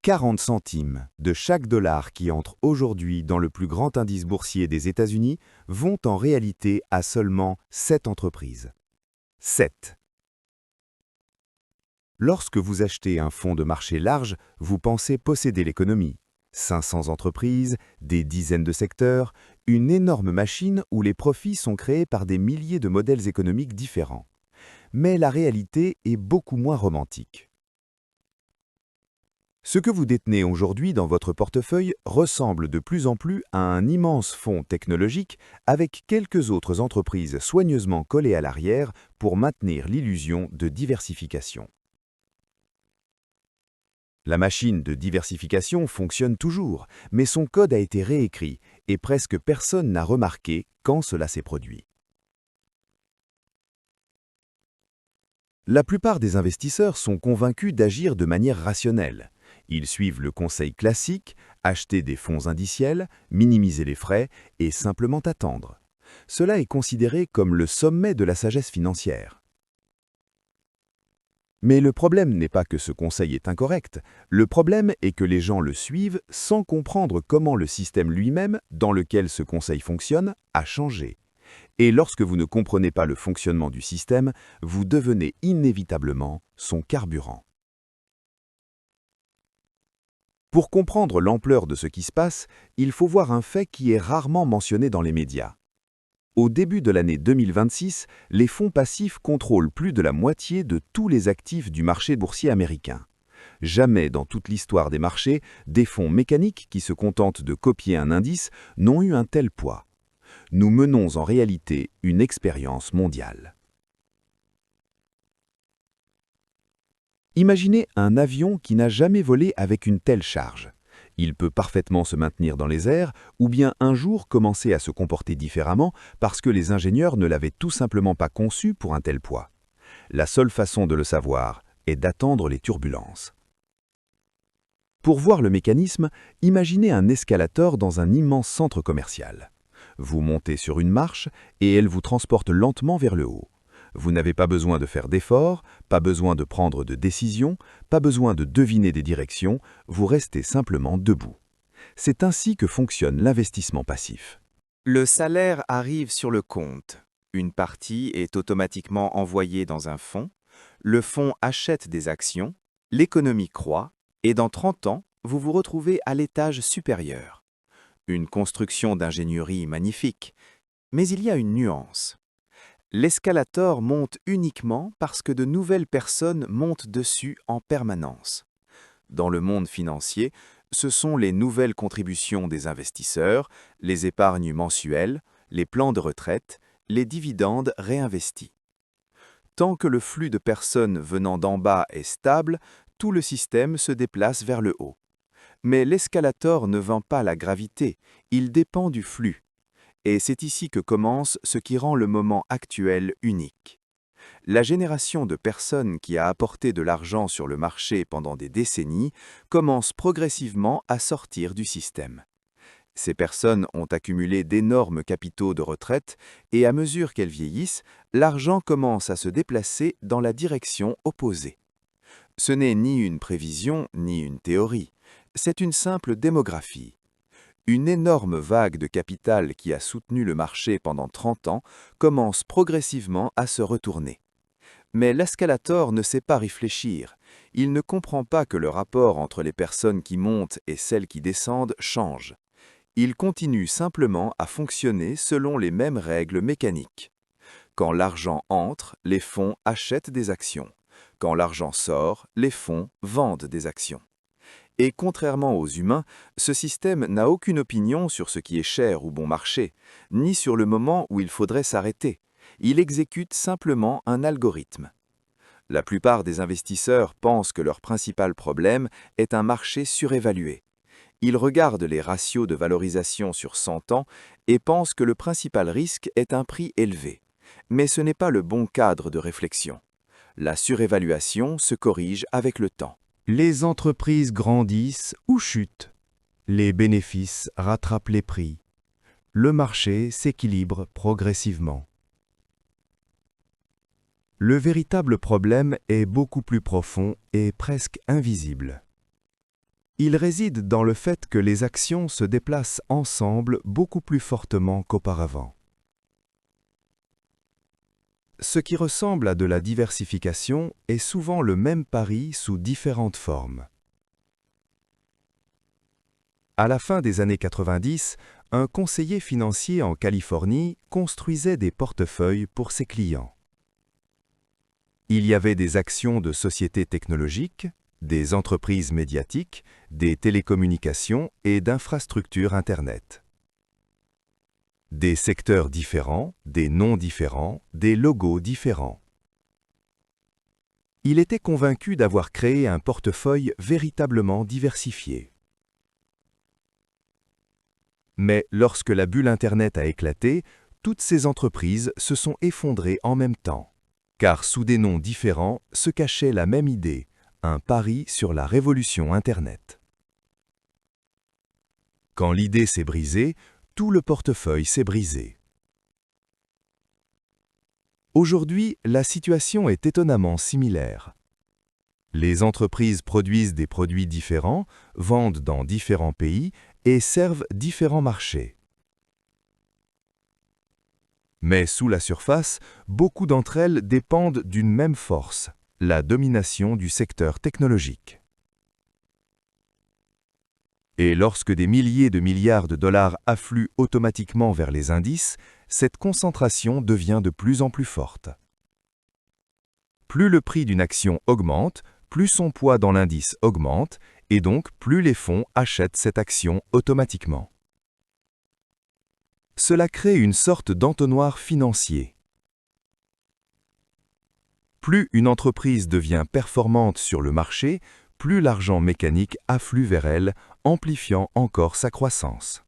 40 centimes de chaque dollar qui entre aujourd'hui dans le plus grand indice boursier des États-Unis vont en réalité à seulement 7 entreprises. 7. Lorsque vous achetez un fonds de marché large, vous pensez posséder l'économie. 500 entreprises, des dizaines de secteurs, une énorme machine où les profits sont créés par des milliers de modèles économiques différents. Mais la réalité est beaucoup moins romantique. Ce que vous détenez aujourd'hui dans votre portefeuille ressemble de plus en plus à un immense fonds technologique avec quelques autres entreprises soigneusement collées à l'arrière pour maintenir l'illusion de diversification. La machine de diversification fonctionne toujours, mais son code a été réécrit et presque personne n'a remarqué quand cela s'est produit. La plupart des investisseurs sont convaincus d'agir de manière rationnelle. Ils suivent le conseil classique, acheter des fonds indiciels, minimiser les frais et simplement attendre. Cela est considéré comme le sommet de la sagesse financière. Mais le problème n'est pas que ce conseil est incorrect, le problème est que les gens le suivent sans comprendre comment le système lui-même, dans lequel ce conseil fonctionne, a changé. Et lorsque vous ne comprenez pas le fonctionnement du système, vous devenez inévitablement son carburant. Pour comprendre l'ampleur de ce qui se passe, il faut voir un fait qui est rarement mentionné dans les médias. Au début de l'année 2026, les fonds passifs contrôlent plus de la moitié de tous les actifs du marché boursier américain. Jamais dans toute l'histoire des marchés, des fonds mécaniques qui se contentent de copier un indice n'ont eu un tel poids. Nous menons en réalité une expérience mondiale. Imaginez un avion qui n'a jamais volé avec une telle charge. Il peut parfaitement se maintenir dans les airs ou bien un jour commencer à se comporter différemment parce que les ingénieurs ne l'avaient tout simplement pas conçu pour un tel poids. La seule façon de le savoir est d'attendre les turbulences. Pour voir le mécanisme, imaginez un escalator dans un immense centre commercial. Vous montez sur une marche et elle vous transporte lentement vers le haut. Vous n'avez pas besoin de faire d'efforts, pas besoin de prendre de décisions, pas besoin de deviner des directions, vous restez simplement debout. C'est ainsi que fonctionne l'investissement passif. Le salaire arrive sur le compte. Une partie est automatiquement envoyée dans un fonds. Le fonds achète des actions, l'économie croît, et dans 30 ans, vous vous retrouvez à l'étage supérieur. Une construction d'ingénierie magnifique. Mais il y a une nuance. L'escalator monte uniquement parce que de nouvelles personnes montent dessus en permanence. Dans le monde financier, ce sont les nouvelles contributions des investisseurs, les épargnes mensuelles, les plans de retraite, les dividendes réinvestis. Tant que le flux de personnes venant d'en bas est stable, tout le système se déplace vers le haut. Mais l'escalator ne vend pas la gravité, il dépend du flux. Et c'est ici que commence ce qui rend le moment actuel unique. La génération de personnes qui a apporté de l'argent sur le marché pendant des décennies commence progressivement à sortir du système. Ces personnes ont accumulé d'énormes capitaux de retraite et à mesure qu'elles vieillissent, l'argent commence à se déplacer dans la direction opposée. Ce n'est ni une prévision ni une théorie, c'est une simple démographie. Une énorme vague de capital qui a soutenu le marché pendant 30 ans commence progressivement à se retourner. Mais l'escalator ne sait pas réfléchir. Il ne comprend pas que le rapport entre les personnes qui montent et celles qui descendent change. Il continue simplement à fonctionner selon les mêmes règles mécaniques. Quand l'argent entre, les fonds achètent des actions. Quand l'argent sort, les fonds vendent des actions. Et contrairement aux humains, ce système n'a aucune opinion sur ce qui est cher ou bon marché, ni sur le moment où il faudrait s'arrêter. Il exécute simplement un algorithme. La plupart des investisseurs pensent que leur principal problème est un marché surévalué. Ils regardent les ratios de valorisation sur 100 ans et pensent que le principal risque est un prix élevé. Mais ce n'est pas le bon cadre de réflexion. La surévaluation se corrige avec le temps. Les entreprises grandissent ou chutent. Les bénéfices rattrapent les prix. Le marché s'équilibre progressivement. Le véritable problème est beaucoup plus profond et presque invisible. Il réside dans le fait que les actions se déplacent ensemble beaucoup plus fortement qu'auparavant. Ce qui ressemble à de la diversification est souvent le même pari sous différentes formes. À la fin des années 90, un conseiller financier en Californie construisait des portefeuilles pour ses clients. Il y avait des actions de sociétés technologiques, des entreprises médiatiques, des télécommunications et d'infrastructures Internet. Des secteurs différents, des noms différents, des logos différents. Il était convaincu d'avoir créé un portefeuille véritablement diversifié. Mais lorsque la bulle Internet a éclaté, toutes ces entreprises se sont effondrées en même temps, car sous des noms différents se cachait la même idée, un pari sur la révolution Internet. Quand l'idée s'est brisée, tout le portefeuille s'est brisé. Aujourd'hui, la situation est étonnamment similaire. Les entreprises produisent des produits différents, vendent dans différents pays et servent différents marchés. Mais sous la surface, beaucoup d'entre elles dépendent d'une même force, la domination du secteur technologique. Et lorsque des milliers de milliards de dollars affluent automatiquement vers les indices, cette concentration devient de plus en plus forte. Plus le prix d'une action augmente, plus son poids dans l'indice augmente, et donc plus les fonds achètent cette action automatiquement. Cela crée une sorte d'entonnoir financier. Plus une entreprise devient performante sur le marché, plus l'argent mécanique afflue vers elle, amplifiant encore sa croissance.